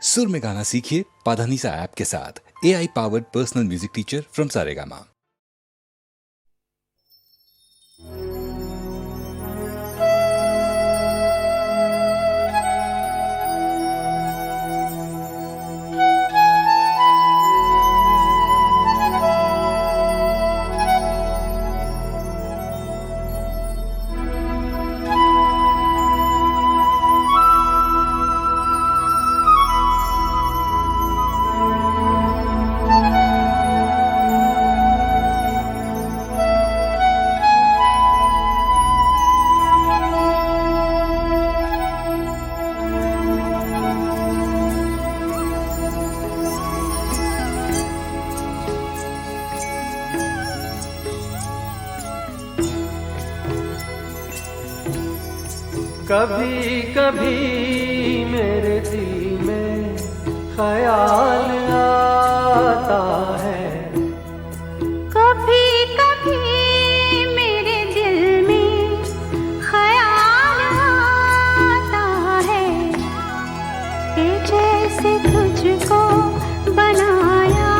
सुर में गाना सीखिए पाधानीसा ऐप के साथ। AI powered personal music teacher from Saregama. कभी कभी मेरे दिल में ख्याल आता है, कभी कभी मेरे दिल में ख्याल आता है कि जैसे तुझको बनाया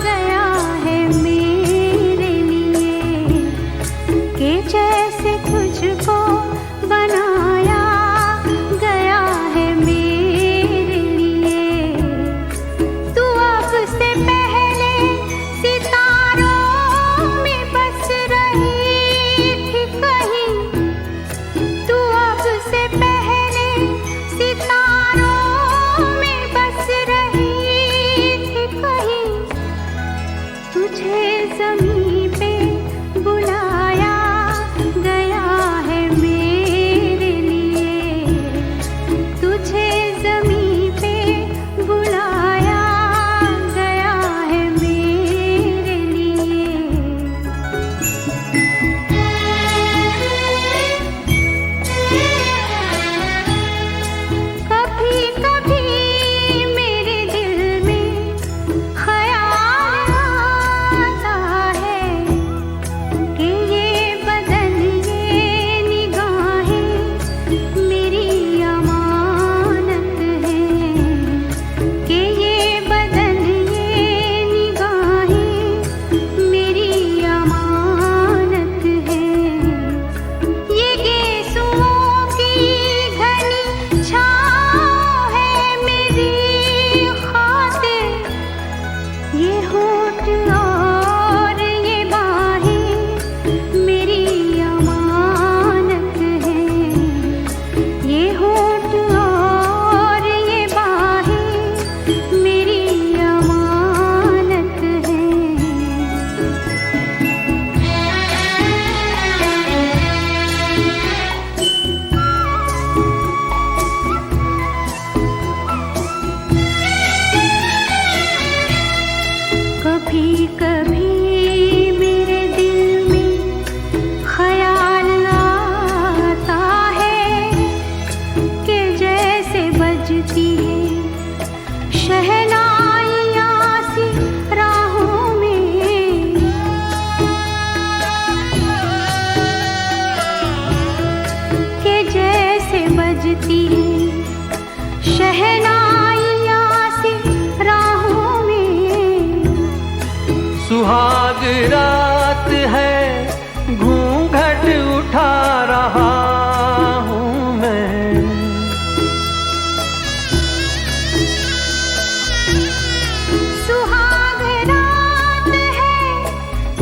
गया है मेरे लिए, कि जैसे तुझको बनाया गया है मेरे लिए। तू अब से पहले सितारों में बस रही थी कहीं, तू अब से पहले सितारों में बस रही थी कहीं। तुझे ज़मीं पे बुलाया गया है मेरे लिए, तुझे ज़मीं पे बुलाया गया है मेरे लिए। कभी कभी मेरे दिल में ख्याल आता है कि ये बदन ये निगाहें मेरी अमानत है, कि ये बदन ये निगाहें मेरी अमानत है। ये गेसुओं की घनी छाँव है मेरी खातिर, ये होठ और ये बाहें मेरी अमानत है, ये होठ और ये बाहें मेरी अमानत है। कभी कभी मेरे दिल में ख्याल आता है कि जैसे बजती है शहनाइयाँ सी राहों में, कि जैसे बजती है शहनाइयाँ सी राहों में। सुहाग रात है घूंघट उठा रहा हूँ मैं, सुहाग रात है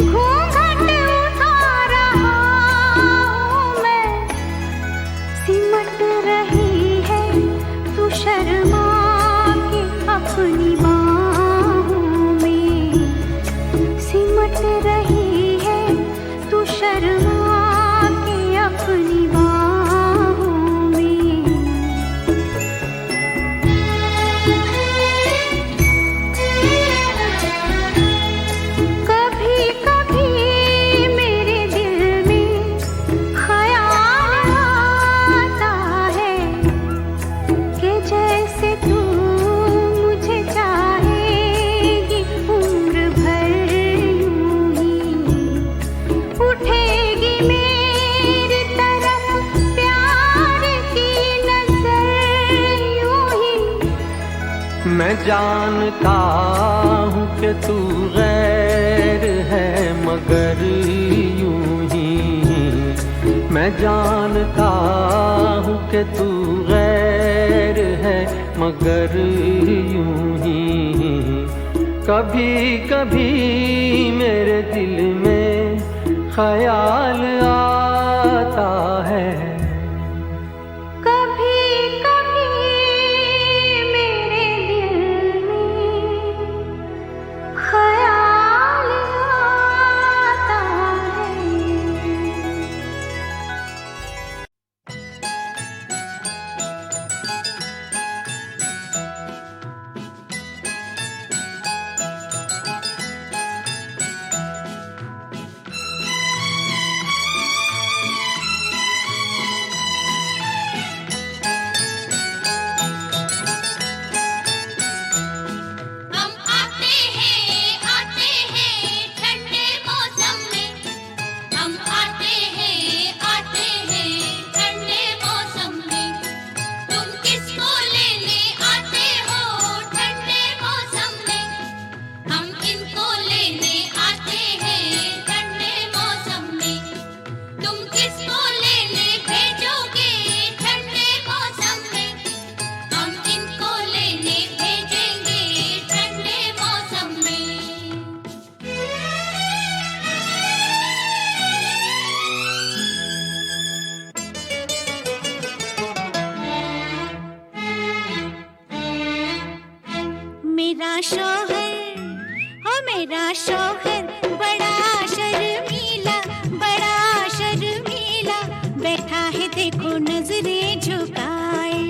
घूंघट उठा रहा हूँ मैं। सिमट रही है तू शर्मा के अपनी बाहों में, सिमट रही है तू शर्मा के अपनी बाहों में। कभी कभी मेरे दिल में ख्याल आता है कि जैसे मैं जानता हूँ कि तू गैर है मगर यूं ही, मैं जानता हूँ कि तू गैर है मगर यूं ही। कभी कभी मेरे दिल में ख्याल आता है, मेरा शौहर, हो मेरा शौहर बड़ा शर्मीला, बड़ा शर्मीला, बैठा है देखो नजरें झुकाए।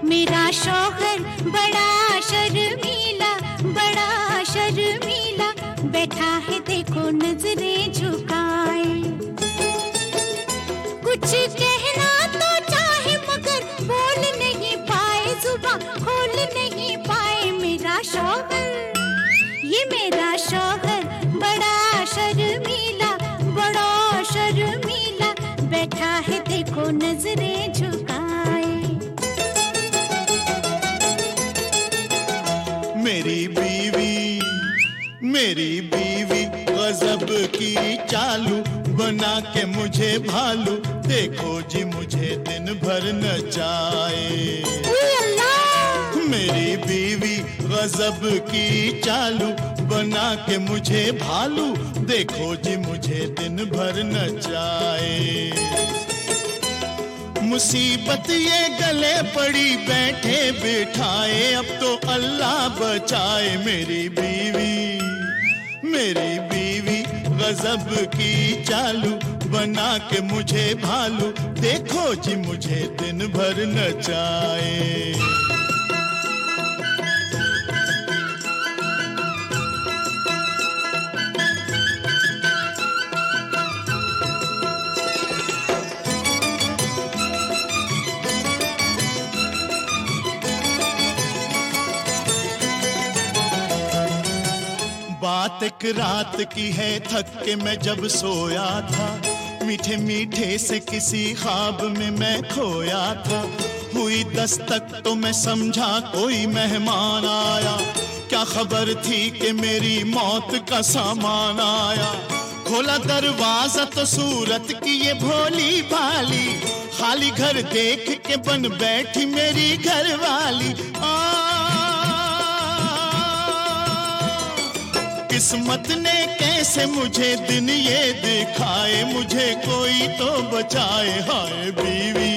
मेरा शौहर बड़ा शर्मीला, बड़ा शर्मीला, बैठा है देखो नजरें झुकाए। कुछ कहना तो चाहे मगर बोल नहीं पाए, जुबान खोल नहीं पाए। मेरा शौहर, ये मेरा शौहर बड़ा शर्मीला, बड़ा शर्मीला, बैठा है देखो नजरें झुकाए। मेरी बीवी गजब की चालू, बना के मुझे भालू, देखो जी मुझे दिन भर नचाए। मेरी बीवी गजब की चालू, बना के मुझे भालू, देखो जी मुझे दिन भर नचाए। मुसीबत ये गले पड़ी बैठे बिठाए, अब तो अल्लाह बचाए। मेरी बीवी गजब की चालू, बना के मुझे भालू, देखो जी मुझे दिन भर नचाए। बात एक रात की है, थक के मैं जब सोया था, मीठे मीठे से किसी ख्वाब में मैं खोया था। हुई दस्तक तो मैं समझा कोई मेहमान आया, क्या खबर थी कि मेरी मौत का सामान आया। खोला दरवाजा तो सूरत की ये भोली भाली, खाली घर देख के बन बैठी मेरी घरवाली। किस्मत ने कैसे मुझे दिन ये दिखाए, मुझे कोई तो बचाए। हाय बीवी,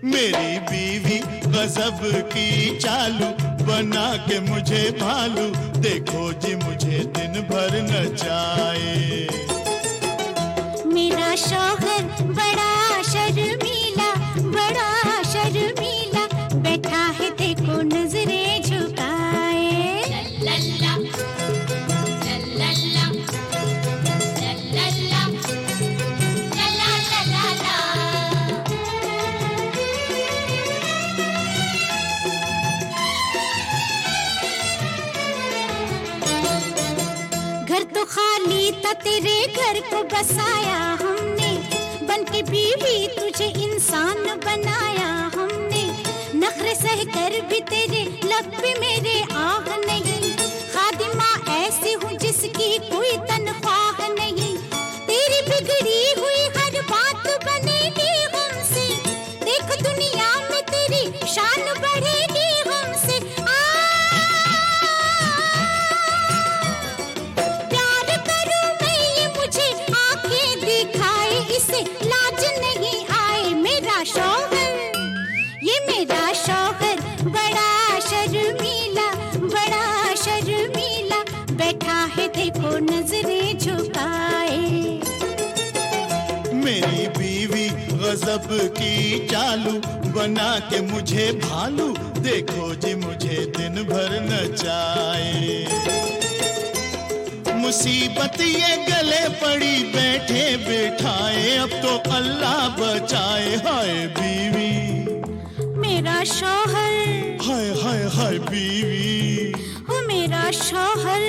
मेरी बीवी गजब की चालू, बना के मुझे भालू, देखो जी मुझे दिन भर नचाए। मेरा शौहर बड़ा शर्मीला, बड़ा शर्मीला, बैठा है देखो नजरें झुकाए। लल्ला घर तो खाली था, तेरे घर को बसाया हमने, बन के बीवी तुझे इंसान बनाया हमने। नखरे से सहकर भी तेरे लब पे मेरे आह नहीं, खादिमा ऐसी हूँ जिसकी कोई तनख्वाह नहीं, तेरी बिगड़ी हुई हर बात बनेगी हमसे, देख दुनिया में तेरी शान बढ़ेगी हमसे। प्यार करूं मैं ये मुझे आंखें दिखाए, इसे लाज नहीं आए। मेरा शौहर, ये मेरा शौहर बड़ा शर्मीला, बड़ा शर्मीला, बैठा है देखो नजरें झुकाए। मेरी बीवी गजब की चालू, बना के मुझे भालू, देखो जी मुझे दिन भर नचाए। मुसीबत ये गले पड़ी बैठे बैठाए, अब तो अल्लाह बचाए। हाय बीवी, मेरा शौहर, हाय हाय हाय बीवी, हो मेरा शौहर।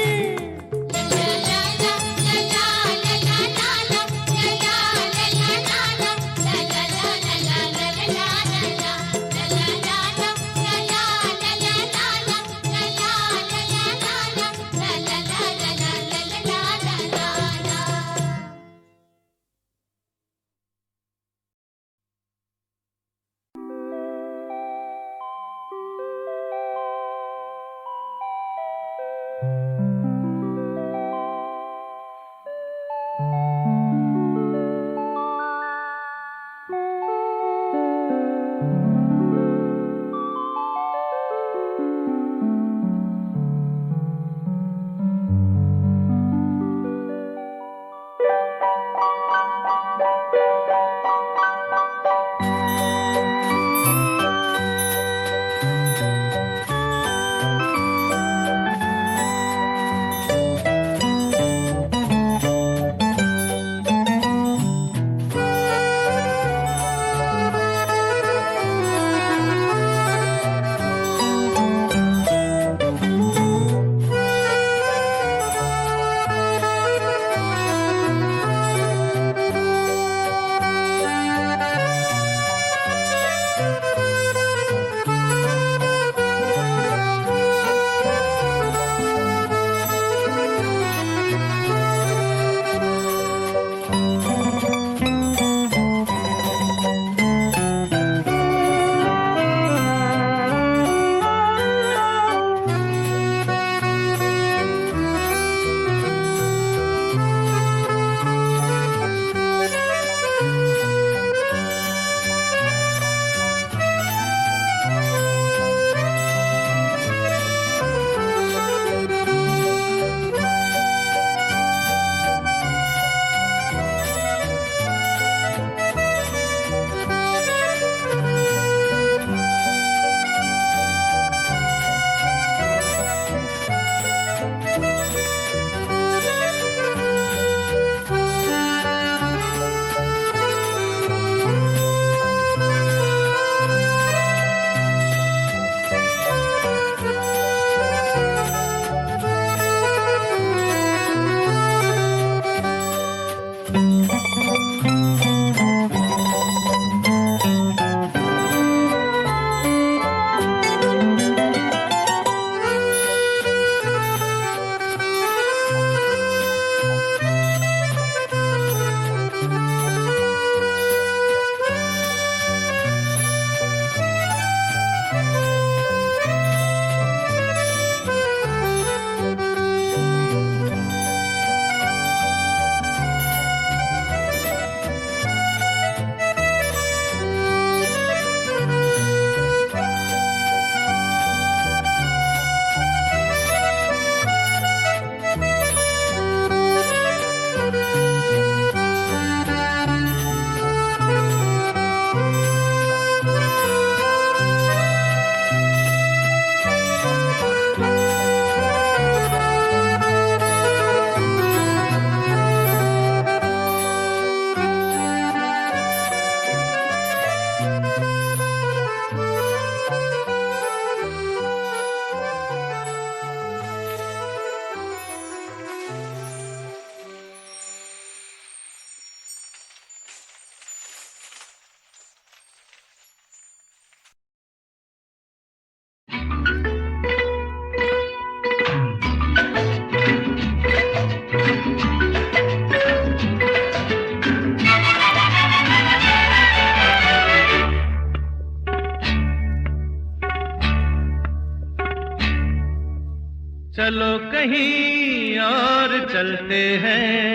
चलो कहीं और चलते हैं,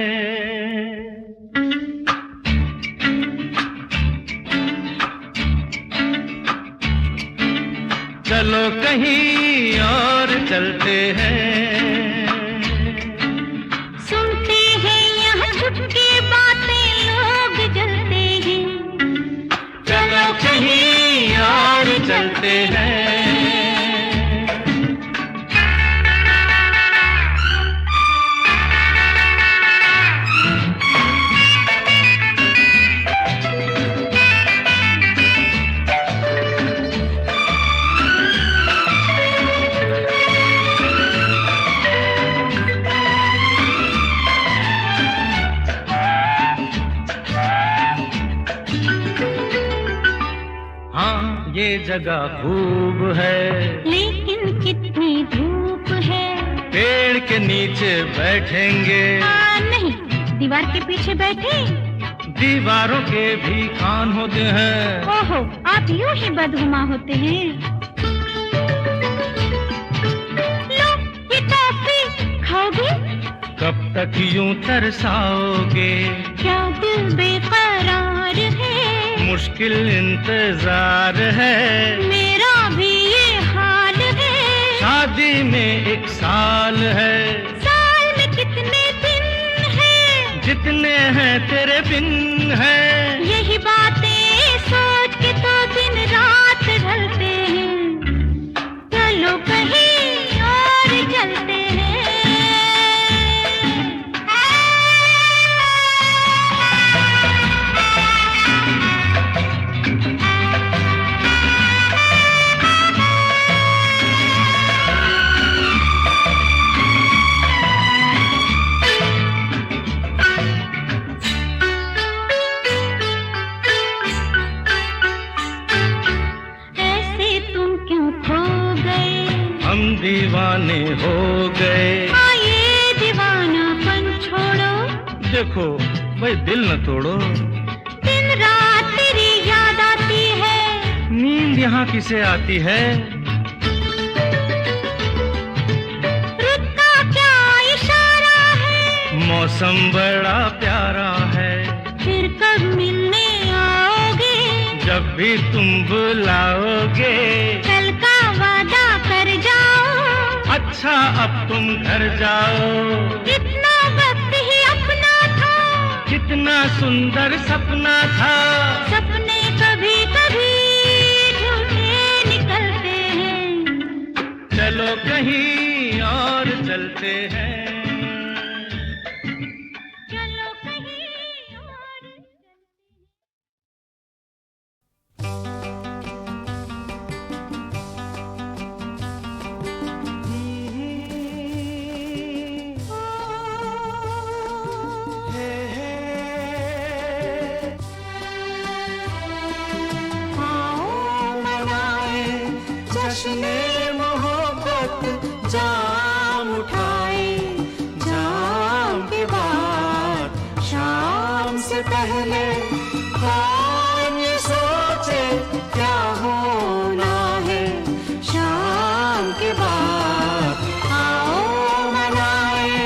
चलो कहीं और चलते हैं। सुनते हैं यहाँ छुपके बातें लोग जलते हैं। चलो कहीं और चलते हैं। ये जगह खूब है, लेकिन कितनी धूप है। पेड़ के नीचे बैठेंगे। नहीं, दीवार के पीछे बैठे। दीवारों के भी कान होते हैं। ओहो, आप यूं ही बदगुमा होते हैं। लो, ये टॉफी खाओगे? कब तक यूं तरसाओगे? क्या दिल बेकरार है? मुश्किल इंतजार है। मेरा भी ये हाल है। शादी में 1 साल है। साल में कितने दिन हैं? जितने हैं तेरे बिन है। यही बातें सोच के तो दिन रात ढलते हैं। चलो कहीं और चलते हैं। दीवाने हो गए। ये दीवानापन छोड़ो। देखो भाई, दिल न तोड़ो। दिन रात तेरी याद आती है। नींद यहाँ किसे आती है? रुत का क्या इशारा है? मौसम बड़ा प्यारा है। फिर कब मिलने आओगे? जब भी तुम बुलाओगे। कल का वादा कर जाओ। अच्छा अब तुम घर जाओ। इतना वक्त ही अपना था। कितना सुंदर सपना था। सपने कभी कभी झूठे निकलते हैं। चलो कहीं और चलते हैं। चलो कहीं और चलते हैं। जश्ने मोहब्बत जाम उठाए। जाम के बाद शाम से पहले कौन ये सोचे क्या होना है। शाम के बाद आओ मनाए।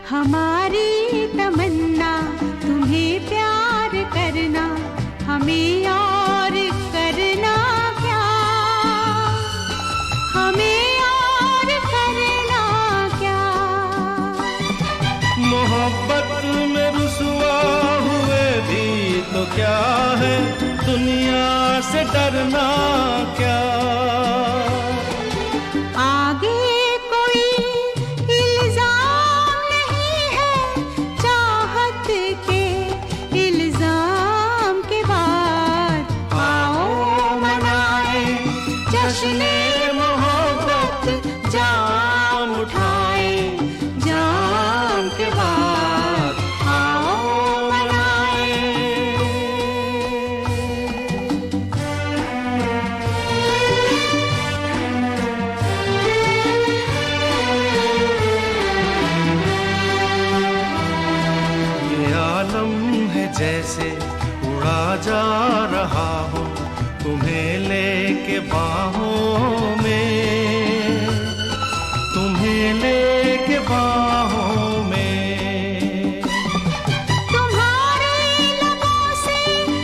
हमारी तमन्ना तुम्हें प्यार करना, हमें और करना क्या? हमें और करना क्या? मोहब्बत में रुसवा हुए भी तो क्या है? दुनिया से डरना क्या? आगे कोई इल्जाम नहीं है। चाहत के इल्जाम के बाद आओ मनाए जश्ने मोहब्बत जाम जैसे उड़ा जा रहा हूँ तुम्हें लेके बाहों में, तुम्हें लेके बाहों में। तुम्हारे लबों से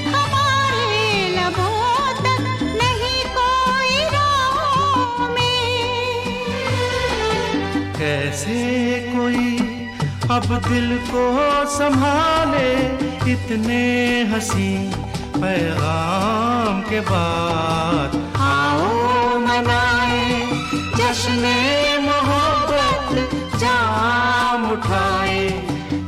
हमारे लबों तक नहीं कोई राहों में। कैसे कोई अब दिल को संभाले इतने हंसी पैगाम के बाद। आओ मनाए जश्ने मोहब्बत, जाम उठाए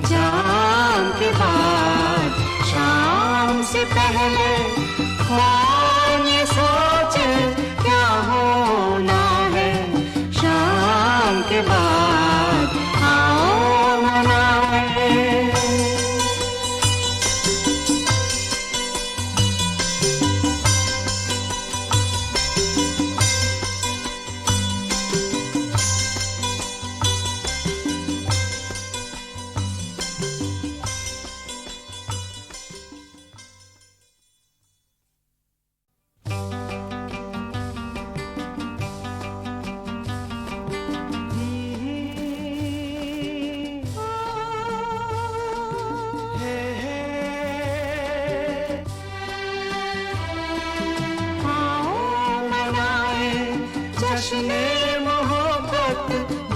जाम के बाद। शाम से पहले कौन ये सोचे क्या होना है शाम के बाद। आओ मनाए। जश्ने मोहब्बत,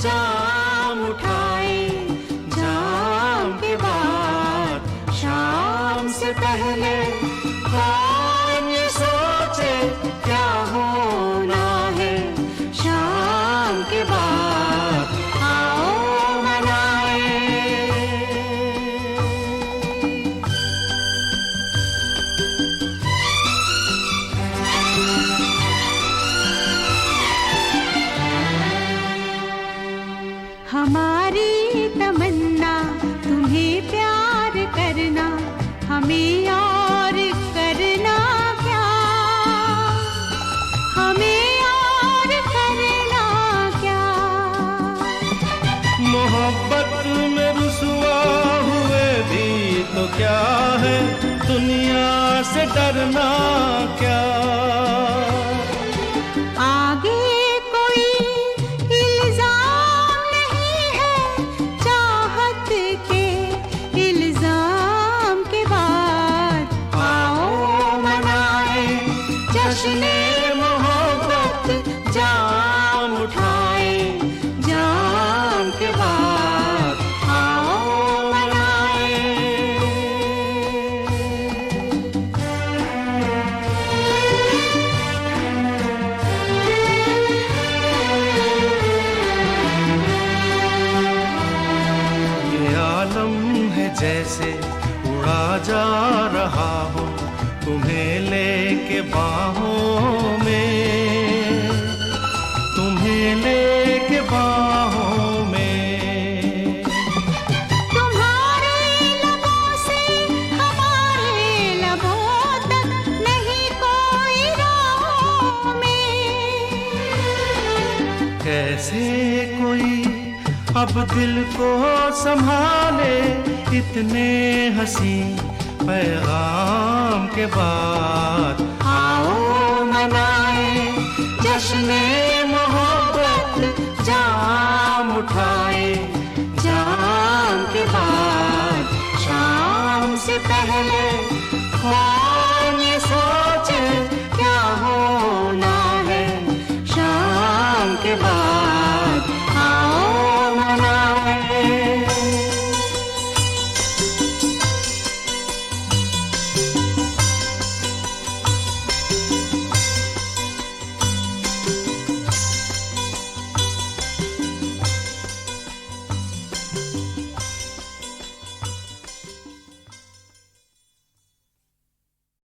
जाम उठाए जाम के बाद। शाम से पहले कौन ये सोचे क्या होना है शाम के बाद। आओ मनाए। हमारी तमन्ना तुम्हें प्यार करना, हमें और करना क्या, हमें और करना क्या। मोहब्बत में रुसवा हुए भी तो क्या है, दुनिया से डरना क्या। आगे कोई इल्जाम नहीं है चाहत के इल्जाम के बाद। आओ मनाए जश्ने मोहब्बत, जाम उठाए जाम के बाद। आओ मनाए। ये आलम है जैसे उड़ा जा रहा हूँ तुम्हें लेके बाहों में, तुम्हें लेके बाहों में। तुम्हारे लबों से हमारे लबों तक नहीं कोई राहों में। कैसे कोई अब दिल को संभाले इतने हंसी पैगाम के बाद। आओ मनाए जश्ने मोहब्बत, जाम उठाए जाम के बाद। शाम से पहले